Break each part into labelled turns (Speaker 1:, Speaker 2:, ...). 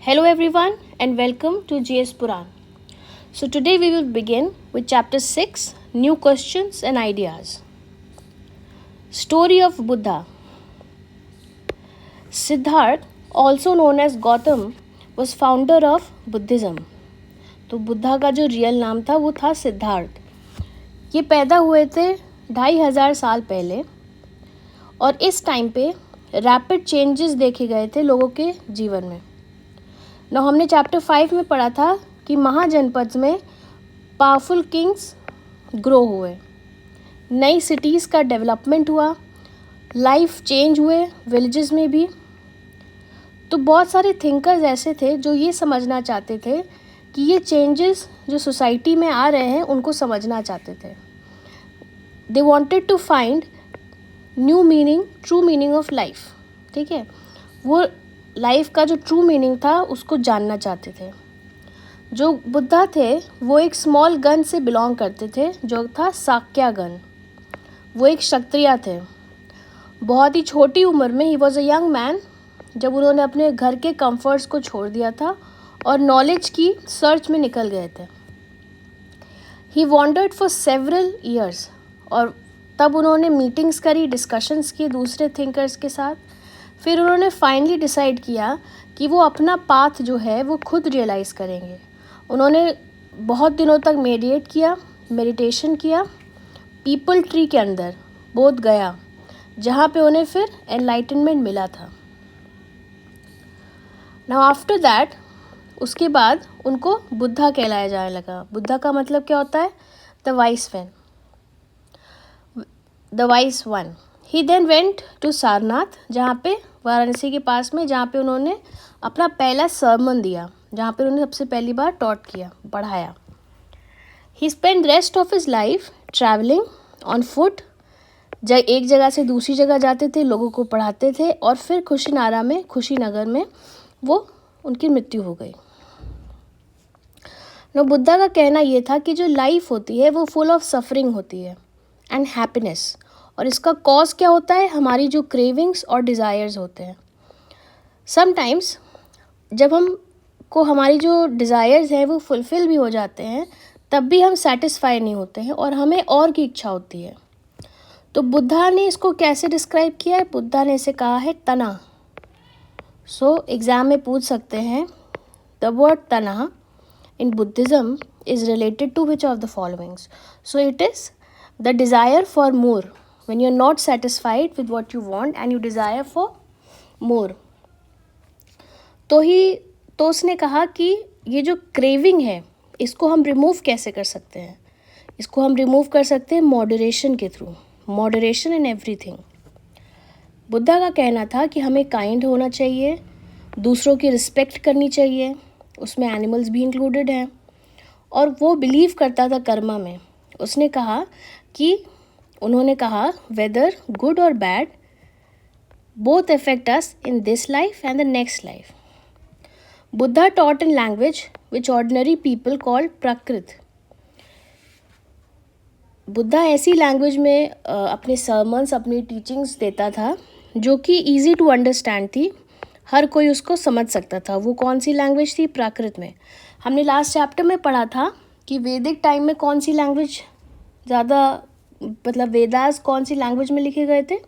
Speaker 1: Hello everyone and welcome to GS Puran. So today we will begin with chapter 6 New Questions and Ideas. Story of Buddha. Siddhartha, also known as Gautam, was founder of Buddhism. तो बुद्धा का जो real नाम था वो था सिद्धार्थ. ये पैदा हुए थे 2500 साल पहले और इस टाइम पे रैपिड चेंजेस देखे गए थे लोगों के जीवन में. हमने चैप्टर 5 में पढ़ा था कि महाजनपद में पावरफुल किंग्स ग्रो हुए, नई सिटीज़ का डेवलपमेंट हुआ, लाइफ चेंज हुए विलेजेस में भी. तो बहुत सारे थिंकर्स ऐसे थे जो ये समझना चाहते थे कि ये चेंजेस जो सोसाइटी में आ रहे हैं उनको समझना चाहते थे. They wanted to find new meaning, true meaning of life. ठीक है, वो लाइफ का जो ट्रू मीनिंग था उसको जानना चाहते थे. जो बुद्धा थे वो एक स्मॉल गन से बिलोंग करते थे जो था साक्या गन. वो एक क्षत्रिय थे. बहुत ही छोटी उम्र में he was a young man जब उन्होंने अपने घर के कंफर्ट्स को छोड़ दिया था और नॉलेज की सर्च में निकल गए थे. ही वॉन्डर्ड फॉर सेवरल ईयर्स और तब उन्होंने मीटिंग्स करी, डिस्कशंस की दूसरे थिंकर्स के साथ. फिर उन्होंने फाइनली डिसाइड किया कि वो अपना पाथ जो है वो खुद रियलाइज़ करेंगे. उन्होंने बहुत दिनों तक मेडिटेशन किया पीपल ट्री के अंदर, बोध गया, जहाँ पे उन्हें फिर एनलाइटनमेंट मिला था. नाउ आफ्टर दैट उसके बाद उनको बुद्धा कहलाया जाने लगा. बुद्धा का मतलब क्या होता है? The wise one. He then went to Sarnath, जहाँ पे वाराणसी के पास में, जहाँ पे उन्होंने अपना पहला सर्मन दिया, जहाँ पे उन्होंने सबसे पहली बार टॉट किया, पढ़ाया. He spend rest of his life travelling on foot. एक जगह से दूसरी जगह जाते थे, लोगों को पढ़ाते थे और फिर खुशीनगर में वो उनकी मृत्यु हो गई. बुद्धा का कहना ये था कि जो लाइफ होती है वो फुल ऑफ सफरिंग होती है एंड हैप्पीनेस, और इसका कॉज क्या होता है? हमारी जो क्रेविंग्स और डिज़ायर्स होते हैं. समटाइम्स जब हमारी जो डिज़ायर्स हैं वो फुलफ़िल भी हो जाते हैं तब भी हम सेटिस्फाई नहीं होते हैं और हमें और की इच्छा होती है. तो बुद्धा ने इसको कैसे डिस्क्राइब किया है? बुद्धा ने इसे कहा है तना. एग्ज़ाम में पूछ सकते हैं द वर्ड तना in Buddhism is related to which of the followings? So it is the desire for more, when you're not satisfied with what you want and you desire for more. तो उसने कहा कि ये जो craving है इसको हम रिमूव कैसे कर सकते हैं? इसको हम रिमूव कर सकते हैं मॉडरेशन के through. Moderation in everything. Buddha का कहना था कि हमें काइंड होना चाहिए, दूसरों की रिस्पेक्ट करनी चाहिए, उसमें एनिमल्स भी इंक्लूडेड हैं, और वो बिलीव करता था कर्मा में. उन्होंने कहा वेदर गुड और bad both affect us in this life and the next life. Buddha taught in language which ordinary people called Prakrit. Buddha ऐसी लैंग्वेज में अपने सर्मन्स, अपनी टीचिंग्स देता था जो कि ईजी टू अंडरस्टैंड थी, हर कोई उसको समझ सकता था. वो कौन सी लैंग्वेज थी? प्राकृत में. हमने लास्ट चैप्टर में पढ़ा था कि वैदिक टाइम में कौन सी लैंग्वेज ज़्यादा, मतलब वेदास कौन सी लैंग्वेज में लिखे गए थे?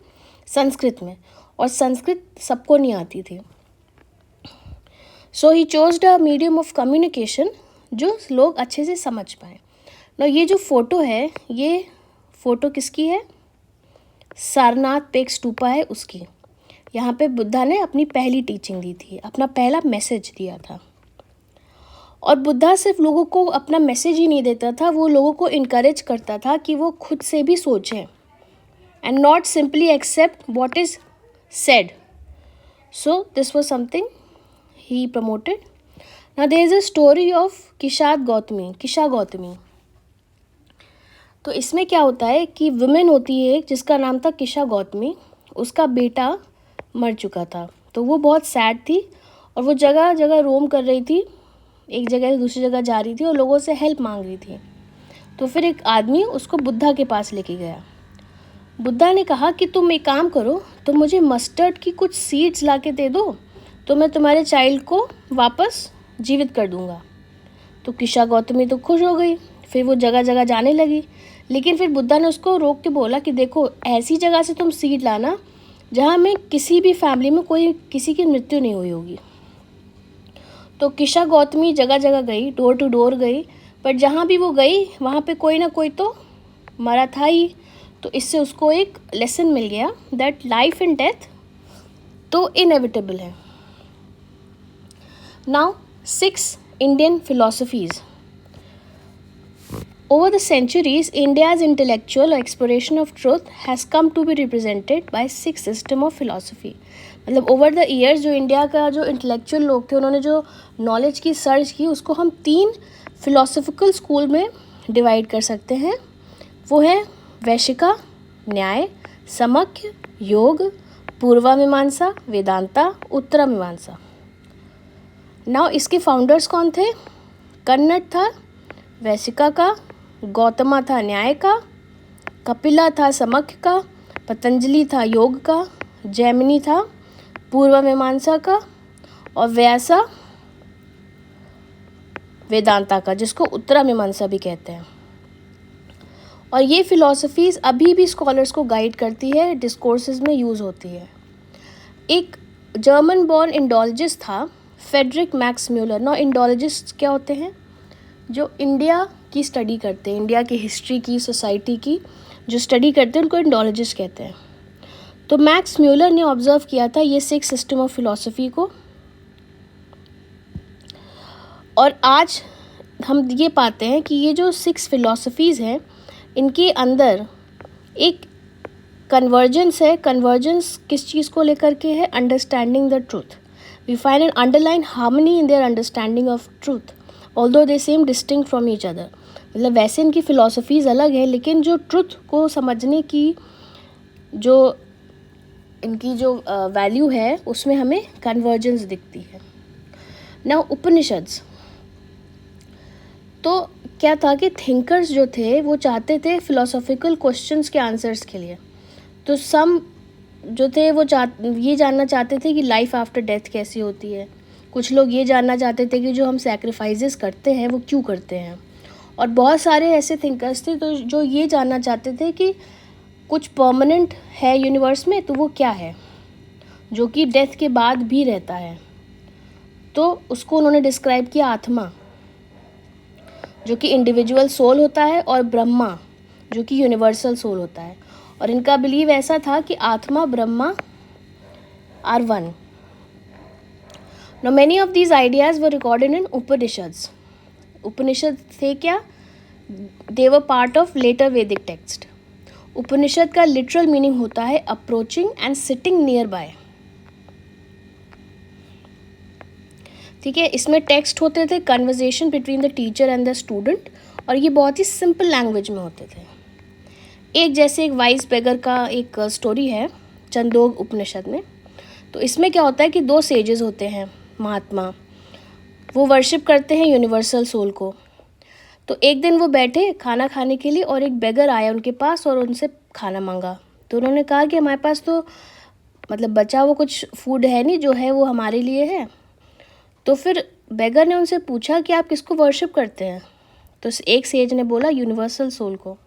Speaker 1: संस्कृत में. और संस्कृत सबको नहीं आती थी. सो ही चोज्ड अ मीडियम ऑफ कम्युनिकेशन जो लोग अच्छे से समझ पाए. ये जो फ़ोटो है, ये फ़ोटो किसकी है? सारनाथ पे एक स्तूपा है उसकी. यहाँ पे बुद्धा ने अपनी पहली टीचिंग दी थी, अपना पहला मैसेज दिया था. और बुद्धा सिर्फ लोगों को अपना मैसेज ही नहीं देता था, वो लोगों को इनकरेज करता था कि वो खुद से भी सोचें and not simply accept what is said. So this was something he promoted. Now there is a story of Kisa Gotami. तो इसमें क्या होता है कि वुमेन होती है जिसका नाम था किशा गौतमी. उसका बेटा मर चुका था, तो वो बहुत सैड थी और वो जगह जगह रोम कर रही थी, एक जगह से दूसरी जगह जा रही थी और लोगों से हेल्प मांग रही थी. तो फिर एक आदमी उसको बुद्धा के पास लेके गया. बुद्धा ने कहा कि तुम एक काम करो, तुम मुझे मस्टर्ड की कुछ सीड्स ला के दे दो, तो मैं तुम्हारे चाइल्ड को वापस जीवित कर दूंगा। तो किशा गौतमी तो खुश हो गई, फिर वो जगह जगह जाने लगी। लेकिन फिर बुद्धा ने उसको रोक के बोला कि देखो, ऐसी जगह से तुम सीड लाना जहाँ में किसी भी फैमिली में कोई किसी की मृत्यु नहीं हुई होगी। तो किशा गौतमी जगह जगह गई, डोर टू डोर गई, पर जहाँ भी वो गई वहाँ पे कोई ना कोई तो मरा था ही। तो इससे उसको एक लेसन मिल गया दैट लाइफ एंड डेथ तो इनएविटेबल है। Now 6 Indian philosophies. Over the centuries, India's intellectual exploration of truth has come to be represented by 6 system of philosophy. मतलब ओवर द ईयर्स जो इंडिया का जो इंटेलेक्चुअल लोग थे उन्होंने जो नॉलेज की सर्च की उसको हम 3 फिलोसफिकल स्कूल में डिवाइड कर सकते हैं। वो है वैशिका, न्याय, समख्य, योग, पूर्वा मीमांसा, वेदांता, उत्तरा मीमांसा। नाउ इसके फाउंडर्स कौन थे? कन्नड़ था वैशिका का, गौतमा था न्याय का, कपिला था समख्य का, पतंजलि था योग का, जैमिनी था पूर्व मीमांसा का और व्यासा वेदांता का, जिसको उत्तरा मीमांसा भी कहते हैं। और ये फिलॉसफीज़ अभी भी स्कॉलर्स को गाइड करती है, डिस्कोर्सेज में यूज़ होती है। एक जर्मन बॉर्न इंडोलॉजिस्ट था फ्रेडरिक मैक्स म्यूलर। नौ इंडोलॉजिस्ट क्या होते हैं? जो इंडिया की स्टडी करते हैं, इंडिया की हिस्ट्री की, सोसाइटी की जो स्टडी करते हैं उनको इंडोलॉजिस्ट कहते हैं। तो मैक्स म्यूलर ने ऑब्जर्व किया था ये 6 सिस्टम ऑफ फिलॉसफी को, और आज हम ये पाते हैं कि ये जो 6 फिलॉसफीज़ हैं इनके अंदर एक कन्वर्जेंस है। कन्वर्जेंस किस चीज़ को लेकर के है? Understanding the truth. We find an underline harmony in their understanding of truth although they seem distinct from each other. मतलब वैसे इनकी फ़िलॉसफीज़ अलग है लेकिन जो ट्रुथ को समझने की जो इनकी जो वैल्यू है उसमें हमें कन्वर्जेंस दिखती है। नाउ उपनिषद्स, तो क्या था कि थिंकर्स जो थे वो चाहते थे फ़िलोसॉफिकल क्वेश्चंस के आंसर्स के लिए। तो सम जो थे वो ये जानना चाहते थे कि लाइफ आफ्टर डेथ कैसी होती है। कुछ लोग ये जानना चाहते थे कि जो हम सैक्रिफाइसेस करते हैं वो क्यों करते हैं। और बहुत सारे ऐसे थिंकर्स थे तो जो ये जानना चाहते थे कि कुछ परमानेंट है यूनिवर्स में तो वो क्या है जो कि डेथ के बाद भी रहता है। तो उसको उन्होंने डिस्क्राइब किया आत्मा, जो कि इंडिविजुअल सोल होता है, और ब्रह्मा जो कि यूनिवर्सल सोल होता है। और इनका बिलीव ऐसा था कि atma Brahma are one. Now many of these ideas were recorded in Upanishads. Upanishad थे क्या? They were part of later Vedic text. उपनिषद का लिटरल मीनिंग होता है approaching and sitting near by. ठीक है, इसमें टेक्स्ट होते थे conversation between the teacher and the student, और ये बहुत ही सिंपल लैंग्वेज में होते थे। एक जैसे एक वाइस बेगर का एक स्टोरी है चंदोग उपनिषद में। तो इसमें क्या होता है कि 2 सेजेस होते हैं महात्मा, वो वर्शिप करते हैं यूनिवर्सल सोल को। तो एक दिन वो बैठे खाना खाने के लिए और एक बेगर आया उनके पास और उनसे खाना मांगा। तो उन्होंने कहा कि हमारे पास तो मतलब बचा वो कुछ फूड है नहीं, जो है वो हमारे लिए है। तो फिर बेगर ने उनसे पूछा कि आप किसको वर्शिप करते हैं? तो एक सेज ने बोला यूनिवर्सल सोल को।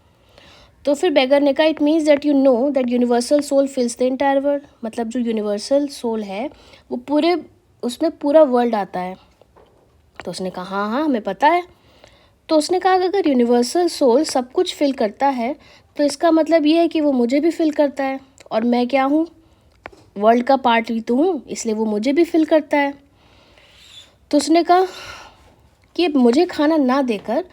Speaker 1: तो फिर बेगर ने कहा it means that you know that universal soul fills the entire world. मतलब जो यूनिवर्सल सोल है वो पूरे उसमें पूरा वर्ल्ड आता है। तो उसने कहा हाँ हाँ हमें पता है। तो उसने कहा अगर यूनिवर्सल सोल सब कुछ फिल करता है तो इसका मतलब ये है कि वो मुझे भी फिल करता है, और मैं क्या हूँ? वर्ल्ड का पार्ट ही तो हूँ, इसलिए वो मुझे भी फिल करता है। तो उसने कहा कि मुझे खाना ना देकर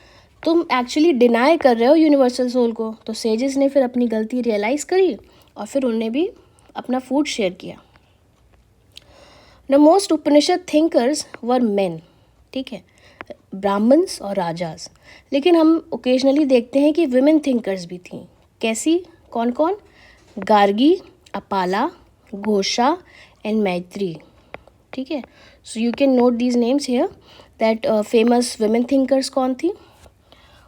Speaker 1: तुम एक्चुअली डिनाई कर रहे हो यूनिवर्सल सोल को। तो सेजेस ने फिर अपनी गलती रियलाइज़ करी और फिर उन्होंने भी अपना फूड शेयर किया। The most Upanishad thinkers were main, ठीक है, ब्राह्मण्स और राजास। लेकिन हम ओकेजनली देखते हैं कि विमेन थिंकर्स भी थी। कैसी? कौन कौन? गार्गी, अपाला, घोषा एंड मैत्री। ठीक है, so you can note these names here that famous women thinkers कौन थी।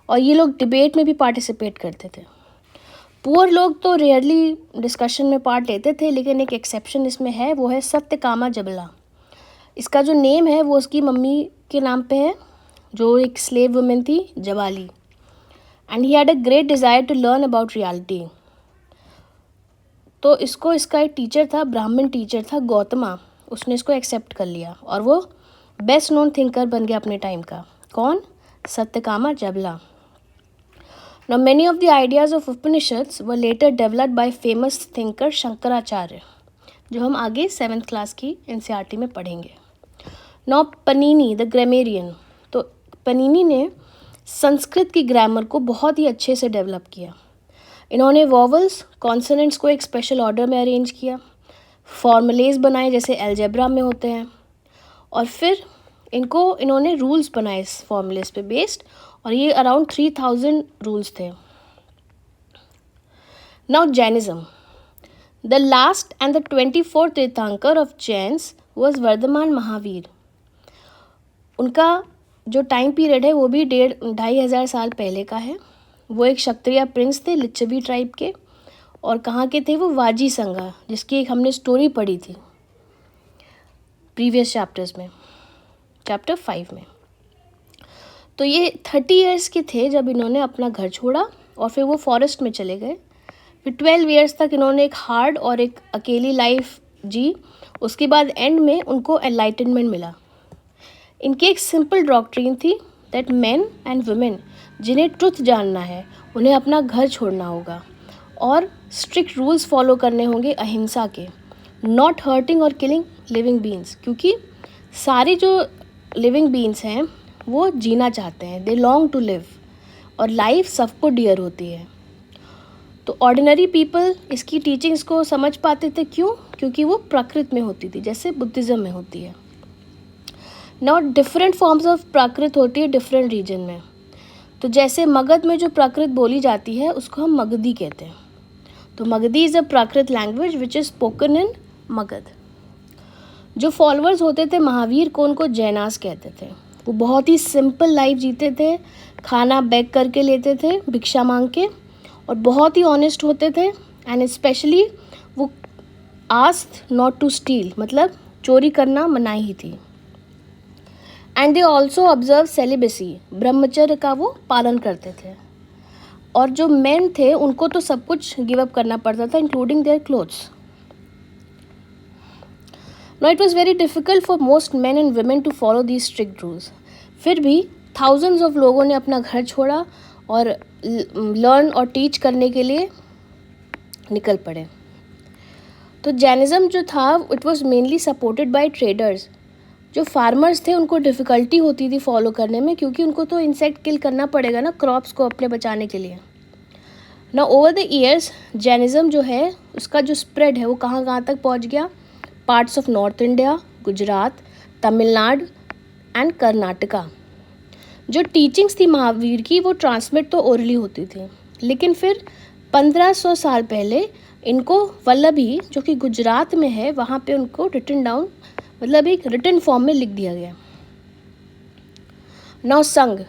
Speaker 1: और ये लोग डिबेट में भी पार्टिसिपेट करते थे। पुअर लोग तो रेयरली डिस्कशन में पार्ट लेते थे, लेकिन एक एक्सेप्शन इसमें है, वो है सत्यकामा जबला। इसका जो नेम है वो उसकी मम्मी के नाम पे है, जो एक स्लेव वुमेन थी, Javali. And he had a great desire to learn about reality. तो इसका एक टीचर था, ब्राह्मण टीचर था, गौतमा, उसने इसको एक्सेप्ट कर लिया और वो बेस्ट नोन थिंकर बन गया अपने टाइम का। कौन? Satyakama जबला। Now many of the ideas of Upanishads were later developed by famous thinker Shankaracharya, जो हम आगे 7th क्लास की NCERT में पढ़ेंगे। Now पनीनी द ग्रामेरियन, तो पनीनी ने संस्कृत की ग्रामर को बहुत ही अच्छे से डेवलप किया। इन्होंने वॉवल्स, कॉन्सोनेंट्स को एक स्पेशल ऑर्डर में अरेंज किया, फॉर्मूलेज बनाए जैसे अलजेब्रा में होते हैं, और फिर इन्होंने रूल्स बनाए इस फॉर्मूलेज पे बेस्ड, और ये अराउंड 3000 रूल्स थे। Now Jainism, the last and the 24th तीर्थंकर ऑफ जैन्स वॉज वर्धमान महावीर। उनका जो टाइम पीरियड है वो भी 2,500 साल पहले का है। वो एक क्षत्रिय प्रिंस थे, लिच्छवी ट्राइब के, और कहाँ के थे वो? वाजी संगा, जिसकी एक हमने स्टोरी पढ़ी थी प्रीवियस चैप्टर्स में, चैप्टर 5 में। तो ये 30 ईयर्स के थे जब इन्होंने अपना घर छोड़ा और फिर वो फॉरेस्ट में चले गए। फिर 12 ईयर्स तक इन्होंने एक हार्ड और एक अकेली लाइफ जी। उसके बाद एंड में उनको एनलाइटनमेंट मिला। इनकी एक सिंपल डॉक्ट्रिन थी दैट मेन एंड वुमेन जिन्हें ट्रुथ जानना है उन्हें अपना घर छोड़ना होगा और स्ट्रिक्ट रूल्स फॉलो करने होंगे अहिंसा के, नॉट हर्टिंग और किलिंग लिविंग बींग्स, क्योंकि सारे जो लिविंग बींग्स हैं वो जीना चाहते हैं, दे लॉन्ग टू लिव, और लाइफ सबको डियर होती है। तो ऑर्डिनरी पीपल इसकी टीचिंग्स को समझ पाते थे, क्यों? क्योंकि वो प्राकृत में होती थी, जैसे बुद्धिज़्म में होती है। नॉट डिफरेंट फॉर्म्स ऑफ प्राकृत होती है डिफरेंट रीजन में। तो जैसे मगध में जो प्राकृत बोली जाती है उसको हम मगधी कहते हैं। तो Magdhi is a Prakrit language which is spoken in Magadh. जो फॉलोअर्स होते थे महावीर को, उनको जैनास कहते थे। वो बहुत ही सिंपल लाइफ जीते थे, खाना बैक करके लेते थे भिक्षा मांग के, और बहुत ही ऑनेस्ट होते थे। एंड स्पेशली वो आस्क्ड नॉट टू स्टील, मतलब चोरी करना मनाही ही थी। And they also observe celibacy, ब्रह्मचर्य का वो पालन करते थे। और जो मेन थे उनको तो सब कुछ गिव अप करना पड़ता था, including their clothes. Now it was very difficult for most men and women to follow these strict rules. फिर भी thousands of लोगों ने अपना घर छोड़ा और लर्न और टीच करने के लिए निकल पड़े। तो जैनिज़्म जो था it was mainly supported by traders. जो फार्मर्स थे उनको डिफ़िकल्टी होती थी फॉलो करने में, क्योंकि उनको तो इंसेक्ट किल करना पड़ेगा ना क्रॉप्स को अपने बचाने के लिए। ना ओवर द ईयर्स जैनिज़्म जो है उसका जो स्प्रेड है वो कहाँ कहाँ तक पहुँच गया? Parts of north India, Gujarat, Tamil Nadu and Karnataka. जो टीचिंग्स थी महावीर की वो ट्रांसमिट तो ओरली होती थी, लेकिन फिर 1500 साल पहले इनको वल्लभी, जो कि गुजरात में है, वहाँ पे उनको रिटन डाउन, मतलब एक रिटन फॉर्म में लिख दिया गया। नाउ संघ,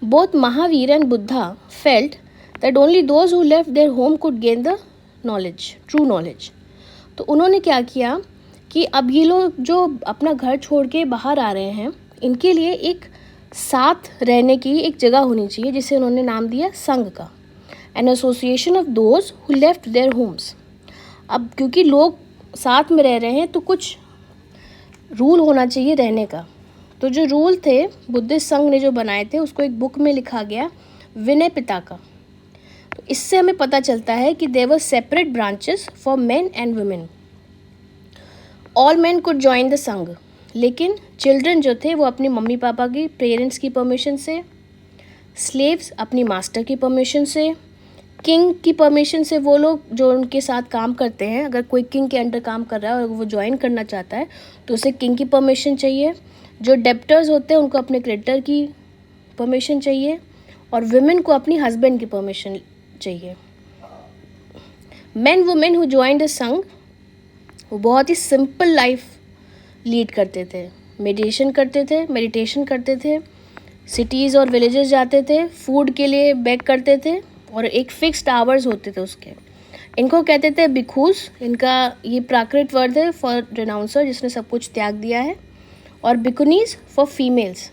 Speaker 1: both Mahavir and Buddha felt that only those who left their home could gain the knowledge, true knowledge. तो उन्होंने क्या किया कि अब ये लोग जो अपना घर छोड़ के बाहर आ रहे हैं इनके लिए एक साथ रहने की एक जगह होनी चाहिए, जिसे उन्होंने नाम दिया संघ का, an association of those who left their homes. अब क्योंकि लोग साथ में रह रहे हैं तो कुछ रूल होना चाहिए रहने का। तो जो रूल थे बुद्धिस्ट संघ ने जो बनाए थे उसको एक बुक में लिखा गया, विनय पिटका। तो इससे हमें पता चलता है कि there were separate branches for men and women. All men could join the sangha, लेकिन चिल्ड्रन जो थे वो अपनी मम्मी पापा की, पेरेंट्स की परमिशन से, स्लेव्स अपनी मास्टर की परमिशन से, किंग की परमिशन से। वो लोग जो उनके साथ काम करते हैं, अगर कोई किंग के अंडर काम कर रहा है और वो ज्वाइन करना चाहता है तो उसे किंग की परमिशन चाहिए। जो डेप्टर्स होते हैं उनको अपने क्रेडिटर की परमिशन चाहिए, और वुमेन को अपनी हस्बैंड की परमिशन चाहिए। Main women who joined the संघ वो बहुत ही सिंपल लाइफ लीड करते थे, मेडिटेशन करते थे, सिटीज़ और विलेजेस जाते थे, फूड के लिए बेग करते थे, और एक फिक्स्ड आवर्स होते थे उसके। इनको कहते थे भिखुस। इनका ये प्राकृत वर्ड है फॉर रिनाउंसर, जिसने सब कुछ त्याग दिया है, और भिकुनीज फॉर फीमेल्स।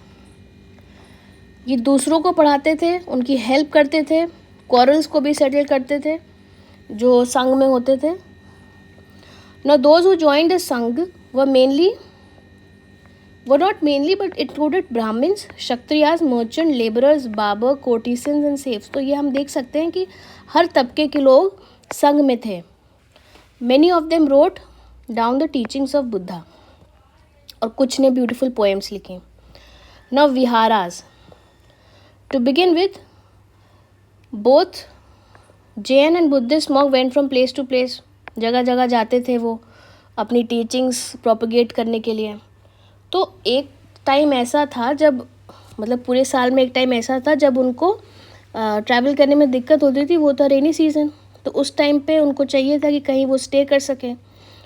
Speaker 1: ये दूसरों को पढ़ाते थे, उनकी हेल्प करते थे, क्वारल्स को भी सेटल करते थे जो संघ में होते थे। Now those who joined the Sangh were not mainly but it included Brahmins, Kshatriyas, merchant, laborers, barber, courtesans and slaves। तो ये हम देख सकते हैं कि हर तबके के लोग संघ में थे। Many of them wrote down the teachings of Buddha, और कुछ ने beautiful poems लिखी। Now viharas, to begin with, both Jain and Buddhist monk went from place to place। जगह जगह जाते थे वो अपनी टीचिंग्स प्रोपगेट करने के लिए। तो एक टाइम ऐसा था जब, मतलब पूरे साल में एक टाइम ऐसा था जब उनको ट्रैवल करने में दिक्कत होती थी, वो था रेनी सीज़न। तो उस टाइम पे उनको चाहिए था कि कहीं वो स्टे कर सकें,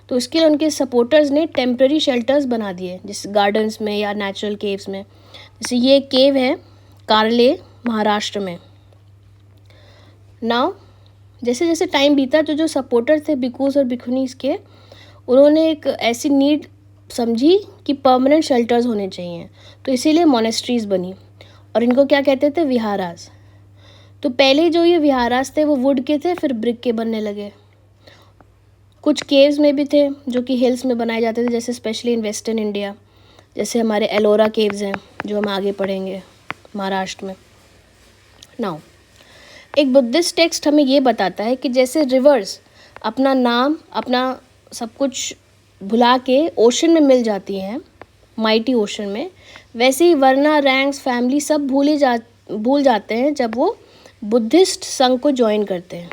Speaker 1: तो इसके लिए उनके सपोर्टर्स ने टेम्प्रेरी शेल्टर्स बना दिए, जैसे गार्डन्स में या नेचुरल केव्स में। जैसे ये केव है कार्ले, महाराष्ट्र में। नाउ जैसे जैसे टाइम बीता तो जो सपोर्टर थे भिखुस और भिखुनीस के, उन्होंने एक ऐसी नीड समझी कि परमानेंट शेल्टर्स होने चाहिए, तो इसीलिए मोनेस्ट्रीज बनी, और इनको क्या कहते थे, विहारास। तो पहले जो ये विहारास थे वो वुड के थे, फिर ब्रिक के बनने लगे। कुछ केव्स में भी थे जो कि हिल्स में बनाए जाते थे, जैसे स्पेशली इन वेस्टर्न इंडिया, जैसे हमारे एलोरा केव्स हैं जो हम आगे पढ़ेंगे महाराष्ट्र में। नाउ एक बुद्धिस्ट टेक्स्ट हमें ये बताता है कि जैसे रिवर्स अपना नाम, अपना सब कुछ भुला के ओशन में मिल जाती हैं, माइटी ओशन में, वैसे ही वर्ना, रैंक्स, फैमिली सब भूल जाते हैं जब वो बुद्धिस्ट संघ को ज्वाइन करते हैं।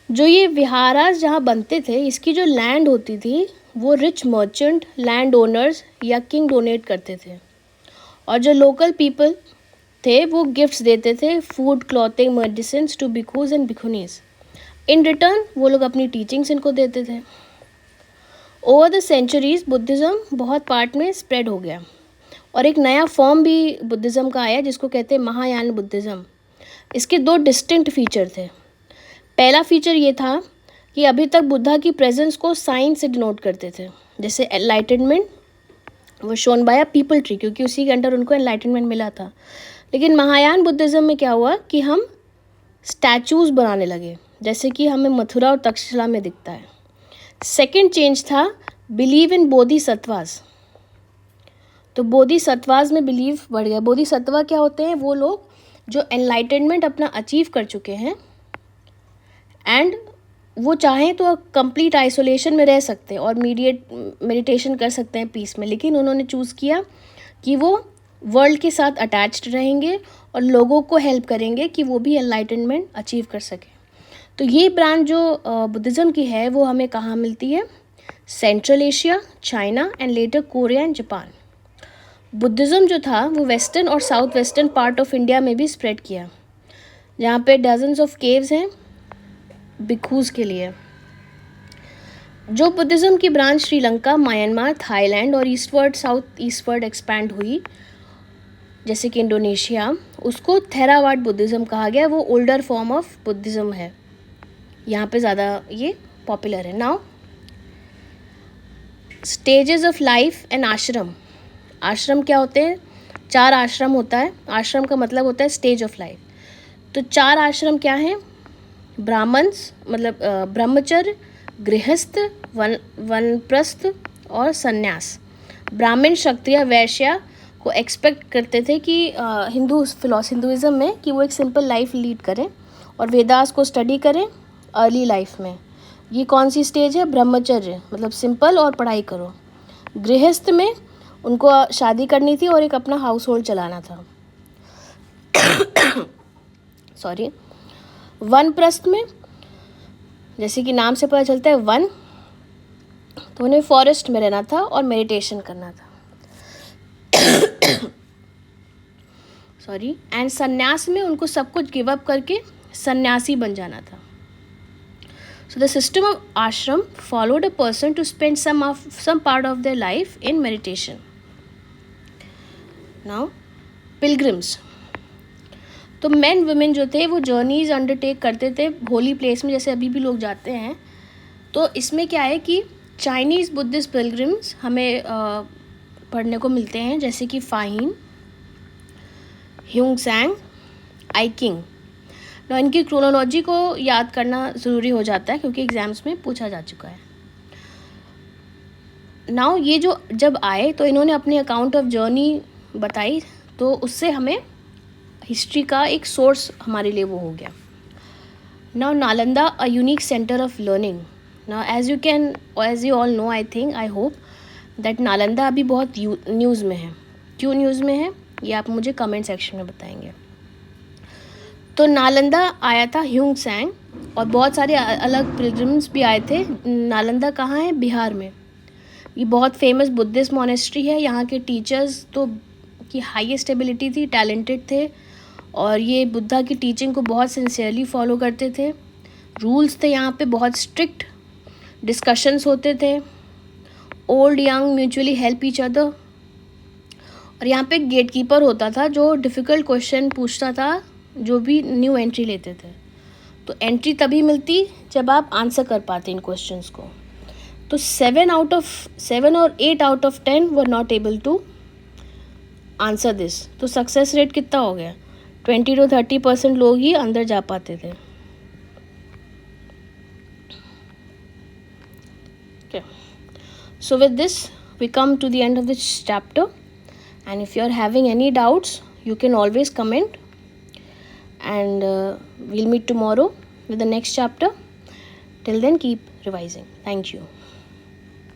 Speaker 1: जो ये विहारास जहाँ बनते थे, इसकी जो लैंड होती थी वो रिच मर्चेंट, लैंड ओनर्स या किंग डोनेट करते थे, और जो लोकल पीपल थे वो गिफ्ट्स देते थे, food, clothing, medicine to bhikkhus and bhikkhunis. In return वो लोग अपनी टीचिंग्स इनको देते थे। ओवर द सेंचुरीज बुद्धिज़्म बहुत पार्ट में स्प्रेड हो गया, और एक नया फॉर्म भी बुद्धिज़्म का आया जिसको कहते हैं महायान बुद्धिज़्म। इसके दो डिस्टिंक्ट फीचर थे। पहला फीचर ये था कि अभी तक बुद्धा की प्रेजेंस को साइंस से डिनोट करते थे, जैसे एनलाइटनमेंट वो shown by a people tree, क्योंकि उसी के अंडर उनको एनलाइटनमेंट मिला था। लेकिन महायान बुद्धिज़्म में क्या हुआ कि हम स्टैचूज़ बनाने लगे, जैसे कि हमें मथुरा और तक्षशिला में दिखता है। सेकंड चेंज था बिलीव इन बोधिसत्वास। तो बोधिसत्वास में बिलीव बढ़ गया। बोधिसत्वा क्या होते हैं, वो लोग जो एनलाइटनमेंट अपना अचीव कर चुके हैं एंड वो चाहें तो कंप्लीट आइसोलेशन में रह सकते हैं और मेडिटेशन कर सकते हैं पीस में, लेकिन उन्होंने चूज़ किया कि वो वर्ल्ड के साथ अटैच्ड रहेंगे और लोगों को हेल्प करेंगे कि वो भी एनलाइटनमेंट अचीव कर सकें। तो ये ब्रांच जो बुद्धिज़्म की है वो हमें कहाँ मिलती है, central Asia, China and later Korea and Japan. Buddhism जो था वो वेस्टर्न और south western part of India में भी स्प्रेड किया, जहाँ पे डजन्स ऑफ केव्स हैं भिखुस के लिए। जो बुद्धिज़्म की ब्रांच श्रीलंका, म्यांमार, थाईलैंड और ईस्टवर्ड, साउथ ईस्टवर्ड एक्सपैंड हुई, जैसे कि इंडोनेशिया, उसको थेरावाड बुद्धिज़्म कहा गया। वो ओल्डर फॉर्म ऑफ बुद्धिज़्म है, यहाँ पे ज़्यादा ये पॉपुलर है। Now stages of life and आश्रम। आश्रम क्या होते हैं, 4 आश्रम होता है। आश्रम का मतलब होता है स्टेज ऑफ लाइफ। तो 4 आश्रम क्या हैं, ब्राह्मण्स मतलब ब्रह्मचर्य, गृहस्थ, वनप्रस्थ और सन्यास। ब्राह्मण, क्षत्रिय, वैश्य को एक्सपेक्ट करते थे कि हिंदुइज्म में कि वो एक सिंपल लाइफ लीड करें और वेदास को स्टडी करें अर्ली लाइफ में। ये कौन सी स्टेज है, ब्रह्मचर्य मतलब सिंपल और पढ़ाई करो। गृहस्थ में उनको शादी करनी थी और एक अपना हाउस होल्ड चलाना था। सॉरी। वनप्रस्थ में, जैसे कि नाम से पता चलता है वन, तो उन्हें फॉरेस्ट में रहना था और मेडिटेशन करना था। सॉरी। एंड सन्यास में उनको सब कुछ गिव अप करके सन्यासी बन जाना था। So the system of ashram followed a person to spend some part of their life in meditation. Now, pilgrims. तो मेन वुमेन जो थे वो जर्नीज़ अंडरटेक करते थे होली प्लेस में, जैसे अभी भी लोग जाते हैं। तो इसमें क्या है कि चाइनीज़ बुद्धिस्ट पिलग्रिम्स हमें पढ़ने को मिलते हैं, जैसे कि फाहिन, ह्यूंग सैंग, आई किंग। ना इनकी क्रोनोलॉजी को याद करना ज़रूरी हो जाता है क्योंकि एग्ज़ाम्स में पूछा जा चुका है। नाउ ये जो जब आए तो इन्होंने अपने अकाउंट ऑफ जर्नी बताई, तो उससे हमें हिस्ट्री का एक सोर्स हमारे लिए वो हो गया। Now Nalanda a unique centre of learning. Now as you all know, I think, I hope that Nalanda अभी बहुत न्यूज़ में है। क्यों न्यूज़ में है ये आप मुझे कमेंट सेक्शन में बताएंगे। तो नालंदा आया था ह्यूंग सैंग, और बहुत सारे अलग पिलग्रिम्स भी आए थे। नालंदा कहाँ है? बिहार में। ये बहुत फेमस बुद्धिस्ट मोनेस्ट्री है। यहाँ के टीचर्स तो की हाईएस्ट एबिलिटी थी, टैलेंटेड थे, और ये बुद्धा की टीचिंग को बहुत सिंसियरली फॉलो करते थे। रूल्स थे यहाँ पे बहुत स्ट्रिक्ट, डिस्कशंस होते थे, old young mutually help each other. और यहाँ पे गेट कीपर होता था जो डिफ़िकल्ट क्वेश्चन पूछता था जो भी न्यू एंट्री लेते थे। तो एंट्री तभी मिलती जब आप आंसर कर पाते इन क्वेश्चंस को। तो 7 और 8 out of 10 were not able to answer this. तो सक्सेस रेट कितना हो गया? 20 to 30% लोग ही अंदर जा पाते थे। Okay. So with this we come to the end of this chapter, and if you are having any doubts you can always comment, and we'll meet tomorrow with the next chapter. Till then, keep revising. Thank you.